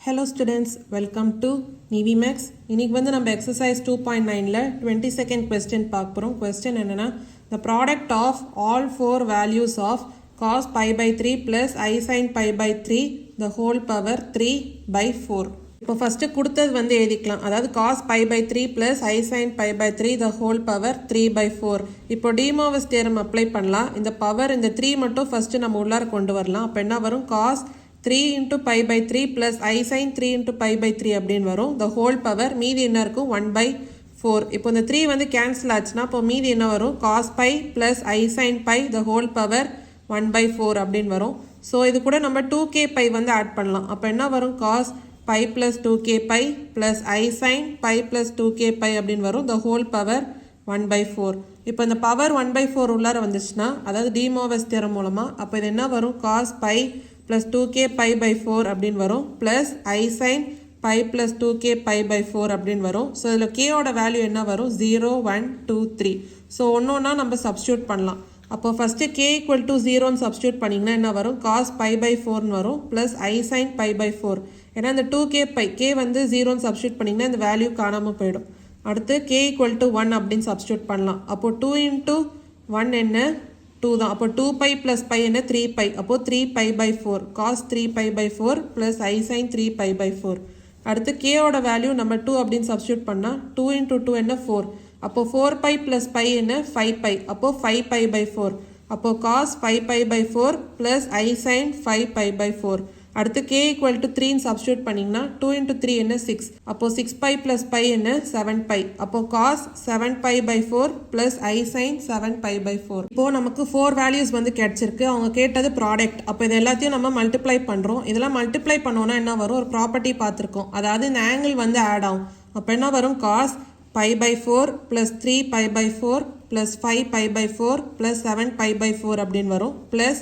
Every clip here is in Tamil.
Hello students, welcome to Nivemaths. இன்னைக்கு வந்து நம்ம exercise 2.9ல 22nd question பார்க்க போறோம். question என்னன்னா the product of all four values of cos pi by 3 plus I sin pi by 3 the whole power 3 by 4. இப்போ ஃபர்ஸ்ட் கொடுத்தது வந்து எழுதிக்கலாம். அதாவது cos pi by 3 plus I sin pi by 3 the whole power 3 by 4. இப்போ Nivemaths theorem அப்ளை பண்ணலாம். இந்த பவர் இந்த 3 மட்டும் ஃபர்ஸ்ட் நம்ம உள்ளார கொண்டு வரலாம். அப்ப என்ன வரும்? cos 3 into pi by 3 plus I sin 3 into pi by 3 அப்படின்னு வரும். the whole power மீதி என்ன இருக்கும்? 1 by 4. இப்போ இந்த 3 வந்து கேன்சல் ஆச்சுன்னா இப்போ மீதி என்ன வரும்? cos pi plus I sin pi the whole power 1 by 4 அப்படின்னு வரும். ஸோ இது கூட நம்ம 2k pi வந்து ஆட் பண்ணலாம். அப்போ என்ன வரும்? cos pi plus 2k pi plus I sin pi plus 2k pi அப்படின்னு வரும். the whole power 1 by 4. இப்போ இந்த பவர் 1 by 4 உள்ளார வந்துச்சுன்னா அதாவது Nivemaths theorem மூலமா அப்போ இது என்ன வரும்? cos pi plus 2k pi by 4 அப்படின்னு வரும் plus I sin pi plus 2k pi by 4 அப்படின்னு வரும். ஸோ இதில் k ஓட வேல்யூ என்ன வரும்? 0 1 2 3. ஸோ ஒன்றா நம்ம சப்ஸ்டியூட் பண்ணலாம். அப்போ ஃபஸ்ட்டு k equal to 0ன்னு சப்ஸ்டியூட் பண்ணிங்கன்னா என்ன வரும்? cos pi by 4ன்னு வரும் plus I sin pi by 4. ஏன்னா இந்த 2k pi k வந்து 0ன்னு சப்ஸ்டியூட் பண்ணிங்கன்னா இந்த வேல்யூ காணாமல் போயிடும். அடுத்து k equal to 1 அப்படின்னு சப்ஸ்டியூட் பண்ணலாம். அப்போ 2 into 1 என்ன? 2 தான். அப்போ 2 pi plus pi என்ன? 3 pi. அப்போ 3 pi by 4 cos 3 pi by 4 plus I sin 3 pi by 4. அடுத்து k ஓட வேல்யூ நம்ம 2 அப்படின்னு சப்ஸ்டியூட் பண்ணால் 2 into 2 என்ன? 4. அப்போ 4 pi plus pi என்ன? 5 pi. அப்போ 5 pi by 4. அப்போ cos 5 pi by 4 plus I sin 5 pi by 4. அடுத்து k equal to 3 சப்ஸ்டியூட் பண்ணிங்கன்னா 2 into 3 என்ன? 6. அப்போ 6 pi plus pi என்ன? 7 pi. அப்போ cos 7 pi by 4 plus I sin 7 pi by 4. இப்போ நமக்கு 4 வேல்யூஸ் வந்து கிடைச்சிருக்கு. அவங்க கேட்டது ப்ராடக்ட். அப்போ இது எல்லாத்தையும் நம்ம மல்டிப்ளை பண்ணுறோம். இதெல்லாம் மல்டிப்ளை பண்ணோன்னா என்ன வரும்? ஒரு ப்ராப்பர்ட்டி பார்த்துருக்கோம். அதாவது இந்த ஆங்கிள் வந்து ஆட் ஆகும். அப்போ என்ன வரும்? cos pi by 4 plus 3 pi by 4 plus 5 pi by 4 plus 7 pi by 4 அப்படின்னு வரும் plus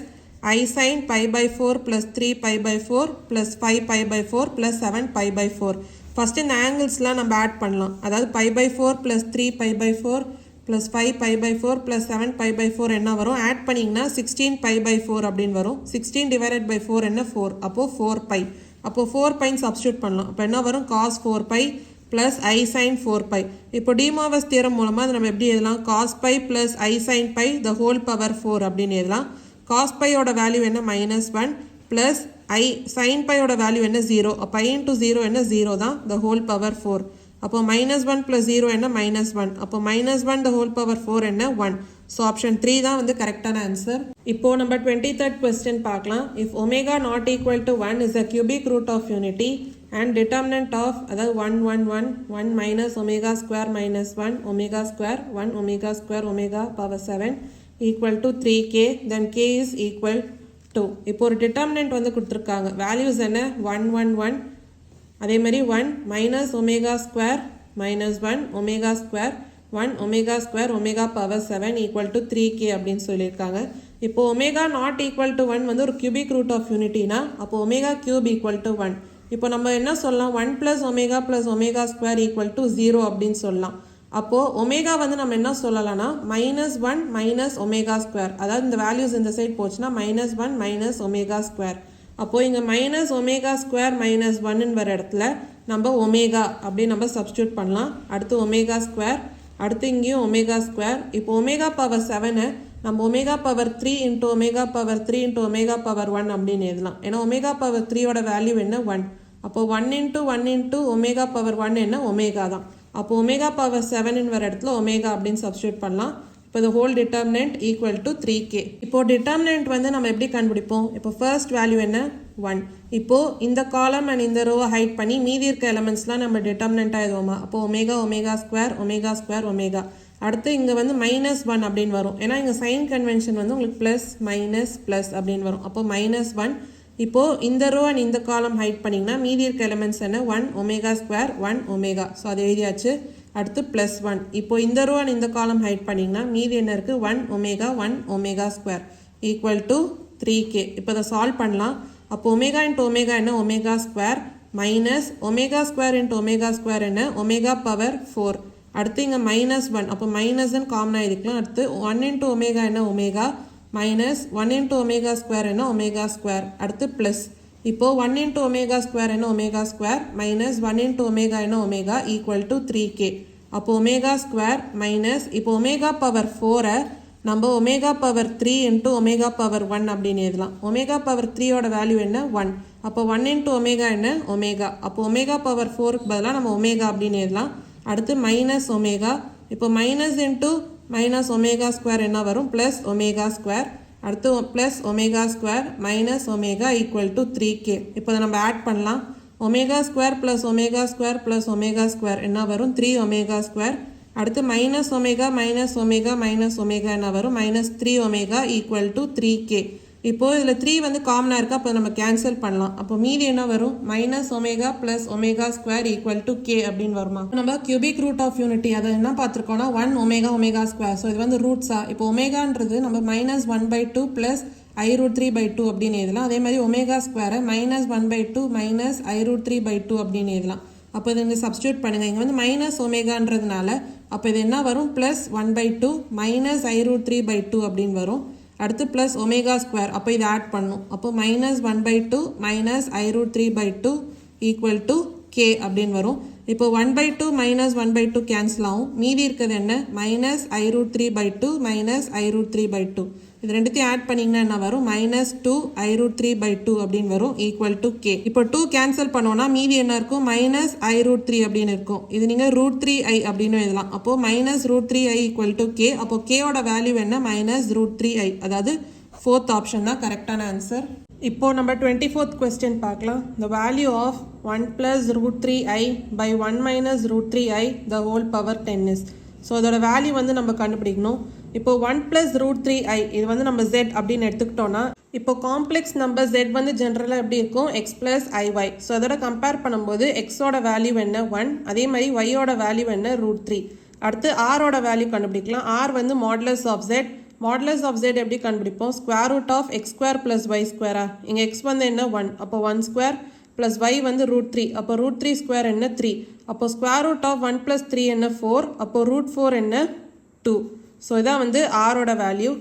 I sin pi by 4 plus 3 pi by 4 plus 5 pi by 4 plus 7 pi by 4. First இந்த ஆங்கிள்ஸ்லாம் நம்ம ஆட் பண்ணலாம். அதாவது pi by 4 plus 3 pi by 4 plus 5 pi by 4 plus 7 pi by 4 என்ன வரும்? ஆட் பண்ணிங்கன்னா 16 pi by 4 அப்படின்னு வரும். 16 divided by 4 என்ன? 4. அப்போ 4 pi. அப்போ 4 pi சப்ஸ்டியூட் பண்ணலாம். அப்போ என்ன வரும்? cos 4 pi plus I sin 4 pi. இப்போ Nivemaths theorem மூலமாக அதை நம்ம எப்படி எழுதலாம்? cos pi plus I sin pi the whole power 4 அப்படின்னு எழுதலாம். cos pi ஓட வேல்யூ என்ன? -1 plus I sin pi ஓட வேல்யூ என்ன? 0. pi into 0 என்ன? 0 தான். the whole power 4. அப்போ -1 plus 0 என்ன? -1. அப்போ -1 the whole power 4 என்ன? 1. ஸோ ஆப்ஷன் 3 தான் வந்து கரெக்டான ஆன்சர். இப்போ நம்ம 23rd question பார்க்கலாம். if omega not equal to 1 is a cubic root of unity and determinant of அதாவது 1 1 1 1 minus omega square minus 1 omega square 1 omega square omega power 7 equal to 3k then k is equal to. இப்போ ஒரு டிட்டர்மினன்ட் வந்து கொடுத்துருக்காங்க. வேல்யூஸ் என்ன? 1 1 1 அதே மாதிரி 1 minus omega square minus 1 omega square 1 omega square omega power 7 equal to 3k அப்படின்னு சொல்லியிருக்காங்க. இப்போ omega not equal to 1 வந்து ஒரு cubic root of unityனா அப்போ omega cube equal to 1. இப்போ நம்ம என்ன சொல்லலாம்? 1 plus omega square equal to 0 அப்படின்னு சொல்லலாம். அப்போது ஒமேகா வந்து நம்ம என்ன சொல்லலாம்னா -1 minus omega square. அதாவது இந்த வேல்யூஸ் இந்த சைட் போச்சுன்னா -1 minus omega square. அப்போது இங்கே minus omega square minus 1ன்னு வர இடத்துல நம்ம ஒமேகா அப்படி நம்ம சப்ஸ்டியூட் பண்ணலாம். அடுத்து ஒமேகா ஸ்கொயர், அடுத்து இங்கேயும் ஒமேகா ஸ்கொயர். இப்போ ஒமேகா பவர் 7 நம்ம omega power 3 into omega power 3 into omega power 1 அப்படின்னு எழுதலாம். ஏன்னா ஒமேகா பவர் 3யோட வேல்யூ என்ன? 1. அப்போது 1 into 1 into ஒமேகா பவர் 1 என்ன? ஒமேகா தான். அப்போ ஒமேகா பவர் 7 வர இடத்துல ஒமேகா அப்படின்னு சப்ஸ்டியூட் பண்ணலாம். இப்போ the whole determinant equal to 3k. இப்போ determinant வந்து நம்ம எப்படி கண்டுபிடிப்போம்? இப்போ ஃபர்ஸ்ட் வேல்யூ என்ன? 1. இப்போ இந்த காலம் அண்ட் இந்த ரோவை ஹைட் பண்ணி மீதி இருக்க எலமெண்ட்ஸ்லாம் நம்ம டிட்டர்மினண்ட்டாக எழுதுவோமா? அப்போ ஒமேகா ஸ்கொயர் ஒமேகா. அடுத்து இங்கே வந்து -1 அப்படின்னு வரும். ஏன்னா இங்கே சைன் கன்வென்ஷன் வந்து உங்களுக்கு ப்ளஸ் மைனஸ் ப்ளஸ் அப்படின்னு வரும். அப்போ -1. இப்போது இந்த ரோ அண்ட் இந்த காலம் ஹைட் பண்ணிங்கன்னா மீதி இருக்க எலிமெண்ட்ஸ் என்ன? 1 ஒமேகா ஸ்கொயர் 1 ஒமேகா. ஸோ அது எழுதியாச்சு. அடுத்து +1. இப்போ இந்த ரோ அண்ட் இந்த காலம் ஹைட் பண்ணிங்கன்னா மீதி என்ன இருக்குது? 1 omega square equal to 3k. இப்போ அதை சால்வ் பண்ணலாம். அப்போ ஒமேகா இன்ட்டு ஒமேகா என்ன? Omega square minus omega square into omega square என்ன? Omega power 4. அடுத்து இங்கே -1. அப்போ மைனஸ்ன்னு காமனாக இருக்கலாம். அடுத்து 1 இன்ட்டு ஒமேகா என்ன? Omega minus 1 into omega square என்ன? omega square. அடுத்து plus இப்போ 1 into omega square என்ன omega square minus 1 into omega என்ன omega equal to 3k. அப்போ omega square minus இப்போ omega power 4 நம்ம omega power 3 into omega power 1 அப்படின்னு எழுதலாம். omega power 3 ஓட வேல்யூ என்ன 1. அப்போ 1 into omega என்ன omega. அப்போ omega power 4 க்கு பதிலா நம்ம omega அப்படின்னு எழுதலாம். அடுத்து minus omega. இப்போ minus into minus omega square என்ன வரும் plus omega square. அடுத்து plus omega square minus omega equal to 3k. இப்போ இதை நம்ம ஆட் பண்ணலாம். omega square plus omega square plus omega square என்ன வரும் 3 omega square. அடுத்து minus omega minus omega minus omega என்ன வரும் minus 3 omega equal to 3k. இப்போ இதில் 3 வந்து காமனாக இருக்கா, அப்போ நம்ம கேன்சல் பண்ணலாம். அப்போ மீதி என்ன வரும் minus omega plus omega square equal to k அப்படின்னு வருமா. நம்ம cubic root of unity அதை என்ன பார்த்துருக்கோம்னா 1 omega omega square. ஸோ இது வந்து ரூட்ஸா. இப்போ ஒமேகான்றது நம்ம minus 1/2 plus i√3/2 அப்படின்னு எழுதலாம். அதே மாதிரி ஒமேகா ஸ்கொயரை minus 1/2 minus i√3/2 அப்படின்னு எழுதலாம். அப்போ இதை இங்கே சப்ஸ்டியூட் பண்ணுங்கள். இங்கே வந்து மைனஸ் ஒமேகான்றதுனால அப்போ இது என்ன வரும் ப்ளஸ் 1/2 மைனஸ் i√3/2 அப்படின்னு வரும். அடுத்து ப்ளஸ் ஒமேகா ஸ்கொயர், அப்போ இதை ஆட் பண்ணும். அப்போ minus 1/2 minus i√3/2 equal to k அப்படின்னு வரும். இப்போ 1/2 மைனஸ் 1/2 கேன்சல் ஆகும். மீதி இருக்கிறது என்ன மைனஸ் i√3/2 மைனஸ் i√3/2. இது ரெண்டுத்தையும் ஆட் பண்ணிங்கன்னா என்ன வரும் minus 2 i√3/2 அப்படின்னு வரும் ஈக்குவல் டு k. இப்போ 2 கேன்சல் பண்ணோன்னா மீதி என்ன இருக்கும் மைனஸ் i√3 அப்படின்னு இருக்கும். இது நீங்கள் √3i அப்படின்னு எழுதலாம். அப்போ minus √3i equal to k. அப்போ k-ஓட வேல்யூ என்ன மைனஸ் √3i. அதாவது 4th ஆப்ஷன் தான் கரெக்டான ஆன்சர். இப்போ நம்ம 24th கொஸ்டின் பார்க்கலாம். the value of 1 plus √3i by 1 minus √3i the whole power 10 is. So அதோட வேல்யூ வந்து நம்ம கண்டுபிடிக்கணும். இப்போ 1 plus √3i இது வந்து நம்ம z அப்படின்னு எடுத்துக்கிட்டோன்னா இப்போ காம்ப்ளெக்ஸ் நம்பர் z வந்து ஜென்ரலாக எப்படி இருக்கும் x plus iy. ஸோ அதோட கம்பேர் பண்ணும்போது xோட வேல்யூ என்ன 1, அதே மாதிரி y-ஓட வேல்யூ என்ன √3. அடுத்து r-ஓட வேல்யூ கண்டுபிடிக்கலாம். r வந்து modulus of z. Modulus of z எப்படி கண்டுபிடிப்போம் square root of x square plus y ஸ்கொயரா. இங்கே x வந்து என்ன 1, அப்போ 1 ஸ்கொயர் ப்ளஸ் y வந்து √3, அப்போ √3 ஸ்கொயர் என்ன 3. அப்போ ஸ்கொயர் ரூட் ஆஃப் 1 + 3 என்ன 4, அப்போ √4 என்ன 2. ஸோ இதான் வந்து r-ஓட வேல்யூ.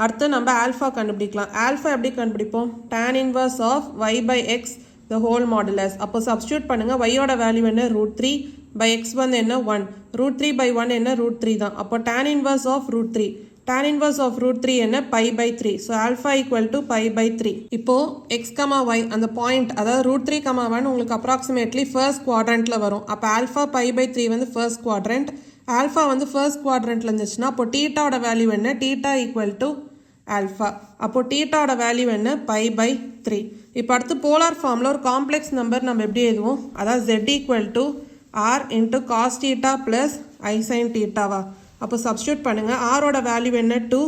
அடுத்து நம்ம ஆல்ஃபா கண்டுபிடிக்கலாம். ஆல்ஃபா எப்படி கண்டுபிடிப்போம் tan inverse of y by x the whole modulus. அப்போ சப்ஸ்டியூட் பண்ணுங்கள். y-ஓட வேல்யூ என்ன √3 by x வந்து என்ன 1, √3 by 1 என்ன √3 தான். அப்போ tan inverse of √3, tan inverse of √3 என்ன π/3. So alpha equal to π/3. இப்போ x, y அந்த பாயிண்ட் அதாவது √3, 1 உங்களுக்கு அப்ராக்சிமேட்லி ஃபர்ஸ்ட் குவாட்ரண்ட்டில் வரும். அப்போ ஆல்ஃபா π/3 வந்து ஃபர்ஸ்ட் குவாட்ரண்ட். ஆல்ஃபா வந்து ஃபர்ஸ்ட் குவாட்ரண்ட்டில் இருந்துச்சுன்னா அப்போ டீட்டாவோட வேல்யூ என்ன டீட்டா ஈக்குவல் டு ஆல்ஃபா. அப்போ டீட்டாவோட வேல்யூ என்ன π/3. இப்போ அடுத்து போலார் ஃபார்மில் ஒரு காம்ப்ளெக்ஸ் நம்பர் நம்ம எப்படி எழுதுவோம், அதாவது z equal to r into cos theta plus I sine டீட்டாவா. அப்போ சப்ஸ்டியூட் பண்ணுங்கள். r-ஓட வேல்யூ என்ன 2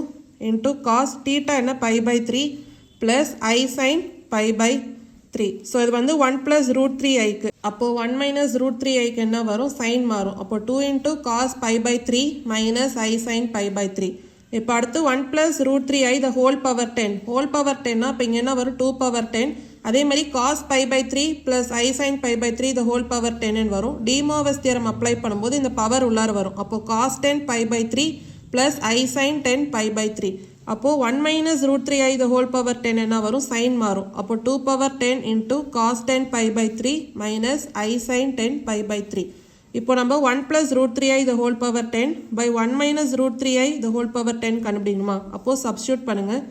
இன்ட்டு காஸ் டீட்டா என்ன π/3 ப்ளஸ் ஐ சைன் π/3. ஸோ இது வந்து 1 + √3iக்கு. அப்போ 1 மைனஸ் √3iக்கு என்ன வரும் சைன் மாறும். அப்போ 2 இன்ட்டு காஸ் π/3 மைனஸ் ஐ சைன் π/3. இப்போ அடுத்து 1 + √3i the whole power 10. Whole power 10னா இப்போ இங்கே என்ன வரும் 2 பவர் 10. அதே மாதிரி cos π/3 plus I sine π/3 the whole power 10 வரும். டிமோவர்ஸ் தியரம் அப்ளை பண்ணும்போது இந்த பவர் உள்ளார வரும். அப்போ காஸ் 10 π/3 ப்ளஸ் ஐ சைன் 10 π/3. அப்போது 1 minus √3i the whole power 10 என்ன வரும் சைன் மாறும். அப்போ 2 பவர் 10 இன்ட்டு காஸ் 10 π/3 மைனஸ் ஐ சைன் 10 π/3. இப்போ நம்ம 1 + √3i the whole power 10 by 1 minus √3i the whole power 10 கண்டுபிடிக்கணுமா. அப்போது சப்ஸ்டியூட் பண்ணுங்கள்.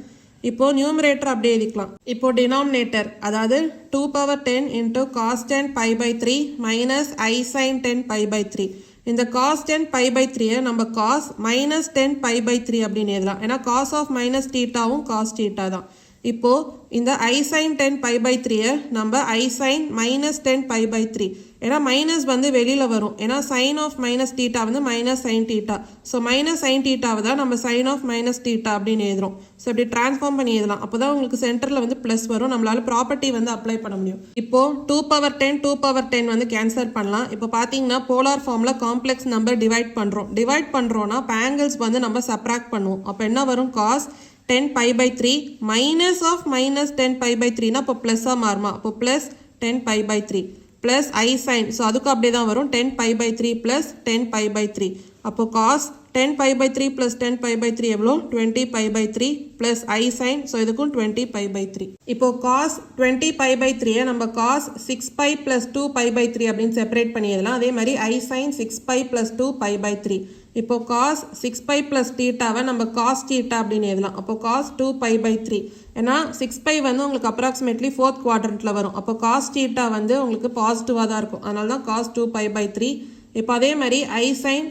இப்போ நியூமரேட்டர் அப்படியே எழுதிக்கலாம். இப்போ டினாமினேட்டர் அதாவது 2 பவர் 10 இன்ட்டு காஸ் 10 π/3 மைனஸ் ஐ சைன் 10 π/3. இந்த காஸ் 10 π/3 நம்ம காஸ் மைனஸ் 10 π/3 அப்படின்னு எழுதலாம். ஏன்னா காஸ் ஆஃப் மைனஸ் டீட்டாவும் காஸ் டீட்டா தான். இப்போ இந்த ஐ சைன் 10 π/3 நம்ம ஐ சைன் மைனஸ் 10 π/3. ஏன்னா மைனஸ் வந்து வெளியில் வரும். ஏன்னா சைன் ஆஃப் மைனஸ் டீட்டா வந்து minus sine theta. So minus sine டீட்டாவை தான் நம்ம சைன் ஆஃப் மைனஸ் டீட்டா அப்படின்னு எழுதுறோம். ஸோ இப்படி டிரான்ஸ்ஃபார்ம் பண்ணி எழுதலாம். அப்போ தான் உங்களுக்கு சென்டரில் வந்து ப்ளஸ் வரும். நம்மளால ப்ராப்பர்ட்டி வந்து அப்ளை பண்ண முடியும். இப்போ 2 பவர் 10 2 பவர் 10 வந்து கேன்சல் பண்ணலாம். இப்போ பார்த்தீங்கன்னா போலார் ஃபார்மில் காம்ப்ளெக்ஸ் நம்பர் டிவைட் பண்ணுறோன்னா ஆங்கிள்ஸ் வந்து நம்ம சப்ராக்ட் பண்ணுவோம். அப்போ என்ன வரும் காஸ் 10 π/3 மைனஸ் ஆஃப் மைனஸ் 10 π/3னா இப்போ ப்ளஸ்ஸாக மாறுமா. அப்போ plus 10 π/3 plus I sign. So அதுக்கு அப்படியே தான் வரும் 10 π/3 ப்ளஸ் 10 π/3. அப்போ cos 10 pi by 3 plus 10 pi by 3 எவ்வளோ 20 pi by 3 plus I sin so இதுக்கும் 20 pi by 3 இப்போ cos 20 pi by 3 நம்ம cos 6 pi plus 2 pi by 3 அப்படின்னு செப்பரேட் பண்ணியதெல்லாம் அதே மாதிரி I sin 6 pi plus 2 pi by 3 இப்போ cos 6 pi plus theta நம்ம cos theta அப்படின்னு எழுதலாம் அப்போ cos 2 pi by 3 ஏன்னா 6 pi வந்து உங்களுக்கு approximately 4th quadrantல வரும் அப்போ cos theta வந்து உங்களுக்கு பாசிட்டிவாக தான் இருக்கும் அதனால தான் cos 2 pi by 3 இப்போ அதே மாதிரி I sin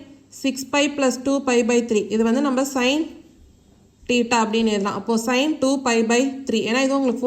6 pi plus 2 pi by 3 இது வந்து நம்ம sin theta அப்படின்னு எழுதலாம் அப்போ sin 2 pi by 3 ஏன்னா இது உங்களுக்கு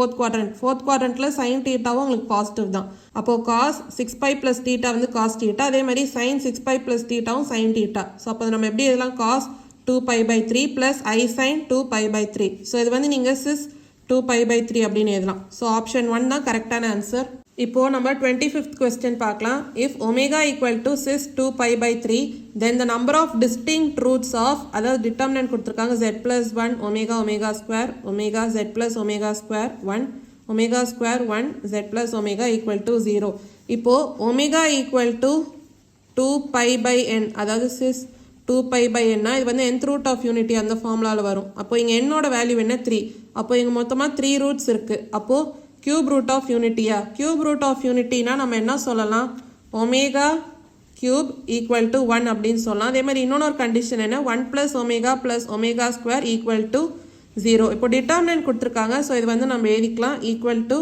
fourth quadrantல sin thetaவும் உங்களுக்கு பாசிட்டிவ் தான் அப்போ cos 6 pi plus theta வந்து cos theta அதே மாதிரி sin 6 pi plus thetaவும் sin theta so அப்போ நம்ம எப்படி எழுதலாம் cos 2 pi by 3 plus I sin 2 pi by 3 so இது வந்து நீங்கள் sis 2 pi by 3 அப்படின்னு எழுதலாம் ஸோ ஆப்ஷன் 1 தான் கரெக்டான ஆன்சர் இப்போ நம்ம 25th question பார்க்கலாம் if omega equal to cis 2 pi by 3 then the number of distinct roots of அதாவது determinant கொடுத்திருக்காங்க z plus 1 omega square omega z plus omega square 1 omega square 1 z plus omega equal to 0 இப்போ omega equal to 2 pi by n அதாவது cis 2 pi by n இது வந்து nth root of unity அந்த ஃபார்முலால வரும் அப்போ இங்க n ஓட வேல்யூ என்ன 3 அப்போ இங்க மொத்தமா 3 ரூட்ஸ் இருக்கு அப்போ cube root of unity cube root of unity னா நம்ம என்ன சொல்லலாம் omega cube equal to 1 அப்படின்னு சொல்லலாம் அதே மாதிரி இன்னொரு கண்டிஷன் என்ன 1 plus omega square equal to 0 இப்போ determinant கொடுத்திருக்காங்க ஸோ இது வந்து நம்ம எழுதிக்கலாம் equal to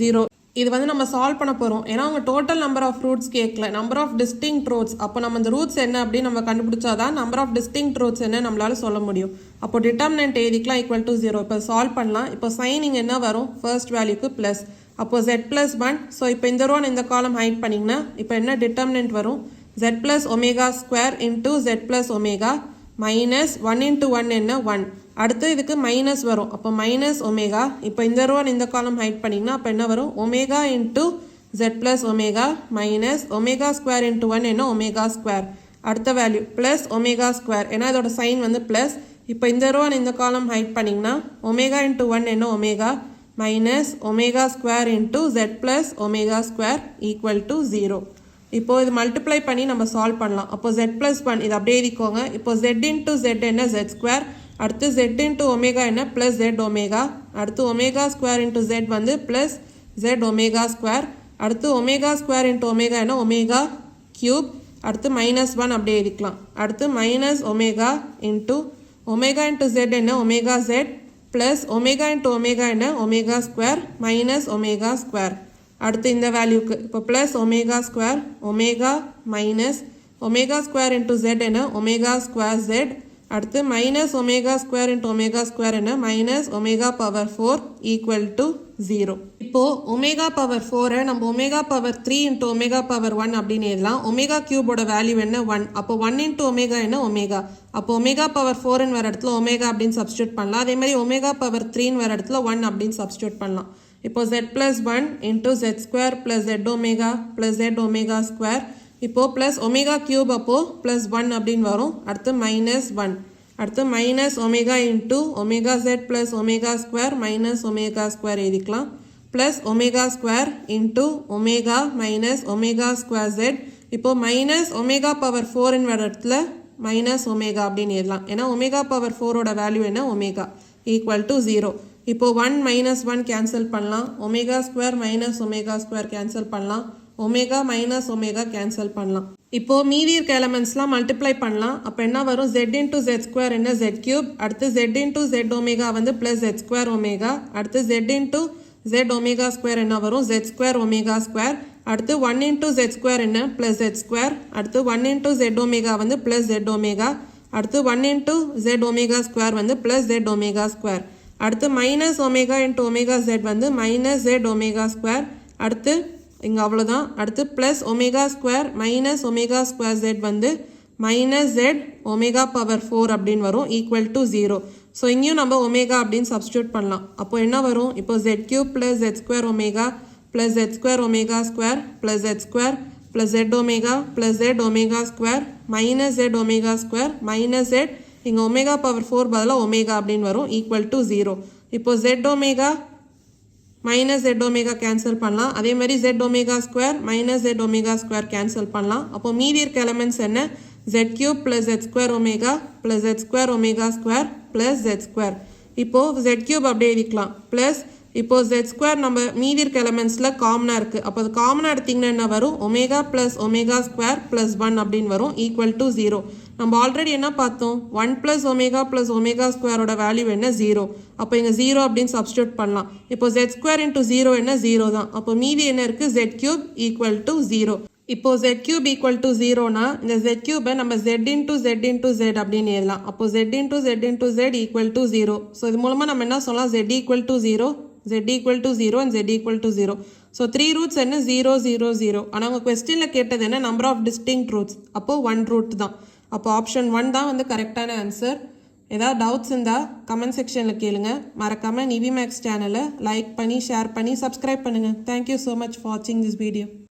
0 இது வந்து நம்ம சால்வ் பண்ண போகிறோம் ஏன்னா அவங்க டோட்டல் நம்பர் ஆஃப் ரூட்ஸ் கேட்கல நம்பர் ஆஃப் டிஸ்டிங்க்ட் ரூட்ஸ் அப்போ நம்ம இந்த ரூட்ஸ் என்ன அப்படின்னு நம்ம கண்டுபிடிச்சாதான் நம்பர் ஆஃப் டிஸ்டிங்க்ட் ரூட்ஸ் என்ன நம்மளால சொல்ல முடியும் அப்போ டிட்டர்மினன்ட் எழுதிக்கலாம் ஈக்குவல் டு 0 இப்போ சால்வ் பண்ணலாம் இப்போ சைனிங் என்ன வரும் ஃபர்ஸ்ட் வேல்யூக்கு ப்ளஸ் அப்போ z plus 1 ஸோ இப்போ இந்த ரோன் இந்த காலம் ஹைட் பண்ணிங்கன்னா இப்போ என்ன டிட்டர்மினன்ட் வரும் z plus omega square into z plus omega minus 1 into 1 என்ன 1 அடுத்து இதுக்கு மைனஸ் வரும் அப்போ மைனஸ் ஒமேகா இப்போ இந்த ரோன் இந்த காலம் ஹைட் பண்ணிங்கன்னா அப்போ என்ன வரும் omega into z plus omega minus omega square into 1 என்ன ஒமேகா ஸ்கொயர் அடுத்த வேல்யூ ப்ளஸ் ஒமேகா ஸ்கொயர் ஏன்னா இதோட சைன் வந்து ப்ளஸ் இப்போ இந்த ரோன் இந்த காலம் ஹைட் பண்ணிங்கன்னா ஒமேகா இன்ட்டு 1 என்ன omega minus omega square into z plus omega square equal to 0 இப்போ இது மல்டிப்ளை பண்ணி நம்ம சால்வ் பண்ணலாம் அப்போ z plus 1 இது அப்படியே எழுதிக்கோங்க இப்போ z இன்ட்டு z என்ன z ஸ்கொயர் அடுத்து z இன்ட்டு ஒமேகா என்ன ப்ளஸ் z ஒமேகா அடுத்து ஒமேகா ஸ்கொயர் இன்ட்டு z வந்து ப்ளஸ் z ஒமேகா ஸ்கொயர் அடுத்து ஒமேகா ஸ்கொயர் இன்ட்டு ஒமேகா என்ன ஒமேகா கியூப் அடுத்து மைனஸ் 1 அப்படியே எழுதிக்கலாம் அடுத்து மைனஸ் ஒமேகா இன்ட்டு z என்ன omega z plus omega into omega என்ன omega square minus omega square அடுத்து இந்த வேல்யூக்கு இப்போ plus omega square omega minus omega square into z என்ன ஒமேகா ஸ்கொயர் z அடுத்து minus omega square into omega square என்ன minus omega power 4 equal to 0 இப்போ ஒமேகா பவர் 4 நம்ம omega power 3 into omega power 1 அப்படின்னு எழுதலாம் ஒமேகா கியூபோட வேல்யூ என்ன 1 அப்போ 1 இன்ட்டு ஒமேகா என்ன ஒமேகா அப்போ ஒமேகா பவர் 4 வர இடத்துல ஒமேகா அப்படின்னு சப்ஸ்டியூட் பண்ணலாம் அதே மாதிரி ஒமேகா பவர் 3 வர இடத்துல 1 அப்படின்னு சப்ஸ்டியூட் பண்ணலாம் இப்போ z plus 1 into z square plus z omega plus z omega square இப்போ ப்ளஸ் ஒமேகா கியூப் அப்போ ப்ளஸ் 1 அப்படின்னு வரும் அடுத்து மைனஸ் 1 அடுத்து minus omega into omega z plus omega square minus omega square எழுதிக்கலாம் plus omega square into omega minus omega square z இப்போ மைனஸ் ஒமேகா பவர் 4 வர இடத்துல மைனஸ் ஒமேகா அப்படின்னு எழுதலாம் ஏன்னா ஒமேகா பவர் 4ஓட வேல்யூ என்ன ஒமேகா ஈக்குவல் டு 0 இப்போ 1 மைனஸ் 1 கேன்சல் பண்ணலாம் omega square minus omega square cancel பண்ணலாம் ஒமேகா மைனஸ் ஒமேகா கேன்சல் பண்ணலாம் இப்போ மீதி இருக்க எலமெண்ட்ஸ்லாம் மல்டிப்ளை பண்ணலாம் அப்போ என்ன வரும் z இன்ட்டு z ஸ்கொயர் என்ன z கியூப் அடுத்து z இன்ட்டு z ஒமேகா வந்து ப்ளஸ் z ஸ்கொயர் ஒமேகா அடுத்து z into z omega square என்ன வரும் z ஸ்கொயர் ஒமேகா ஸ்கொயர் அடுத்து 1 இன்ட்டு z ஸ்கொயர் என்ன ப்ளஸ் z ஸ்கொயர் அடுத்து 1 இன்ட்டு z ஒமேகா வந்து ப்ளஸ் z ஒமேகா அடுத்து 1 இன்ட்டு z ஒமேகா ஸ்கொயர் வந்து ப்ளஸ் z ஒமேகா ஸ்கொயர் அடுத்து minus omega into omega z வந்து மைனஸ் z ஒமேகா ஸ்கொயர் அடுத்து இங்கே அவ்வளோதான் அடுத்து plus omega square minus omega square z வந்து மைனஸ் z ஒமேகா பவர் 4 அப்படின்னு வரும் ஈக்குவல் டு 0 ஸோ இங்கேயும் நம்ம ஒமேகா அப்படின்னு சப்ஸ்டியூட் பண்ணலாம் அப்போ என்ன வரும் இப்போ z cube plus z square omega plus z square omega square plus z square plus z omega plus z omega square minus z omega square minus z இங்கே ஒமேகா பவர் 4 பதிலாக ஒமேகா அப்படின்னு வரும் ஈக்குவல் டு 0 இப்போ z omega minus z omega cancel பண்ணலாம் அதே மாதிரி z omega square minus z omega square cancel பண்ணலாம் அப்போ மீதி இருக்க எலமெண்ட்ஸ் என்ன z cube plus z square omega plus z square omega square plus z square. இப்போ z cube அப்படியே எழுதிக்கலாம் plus இப்போ z square நம்ம மீதி இருக்க எலிமெண்ட்ஸில் காமனாக இருக்குது. அப்போ அது காமனாக எடுத்திங்கன்னா என்ன வரும், omega plus omega square plus 1 அப்படின்னு வரும் ஈக்குவல் டு 0. நம்ம ஆல்ரெடி என்ன பார்த்தோம், 1 ப்ளஸ் ஒமேகா ஸ்கொயரோட வேல்யூ என்ன 0. அப்போ இங்கே 0 அப்படின்னு சப்ஸ்டியூட் பண்ணலாம். இப்போ z ஸ்கொயர் இன்ட்டு 0 என்ன 0 தான். அப்போ மீதி என்ன இருக்குது, z கியூப் ஈக்குவல் டு 0. இப்போ z கியூப் ஈக்குவல் டு 0னா இந்த z கியூபை நம்ம z இன்ட்டு z அப்படின்னு எழுதலாம். அப்போ z into z equal to 0. So இது மூலமாக நம்ம என்ன சொல்லலாம், z equal to 0, z equal to 0 and z equal to 0. So 3 roots என்ன 0 0 0. ஆனால் உங்கள் கொஸ்டினில் கேட்டது என்ன, நம்பர் ஆஃப் டிஸ்டிங்க்ட் ரூட்ஸ். அப்போது 1 ரூட் தான். அப்போ ஆப்ஷன் 1 தான் வந்து கரெக்டான ஆன்சர். ஏதாவது டவுட்ஸ் இருந்தால் கமெண்ட் செக்ஷனில் கேளுங்க. மறக்காமல் நிவிமேக்ஸ் சேனலை லைக் பண்ணி ஷேர் பண்ணி சப்ஸ்கிரைப் பண்ணுங்கள். தேங்க்யூ ஸோ மச் ஃபார் வாட்சிங் திஸ் வீடியோ.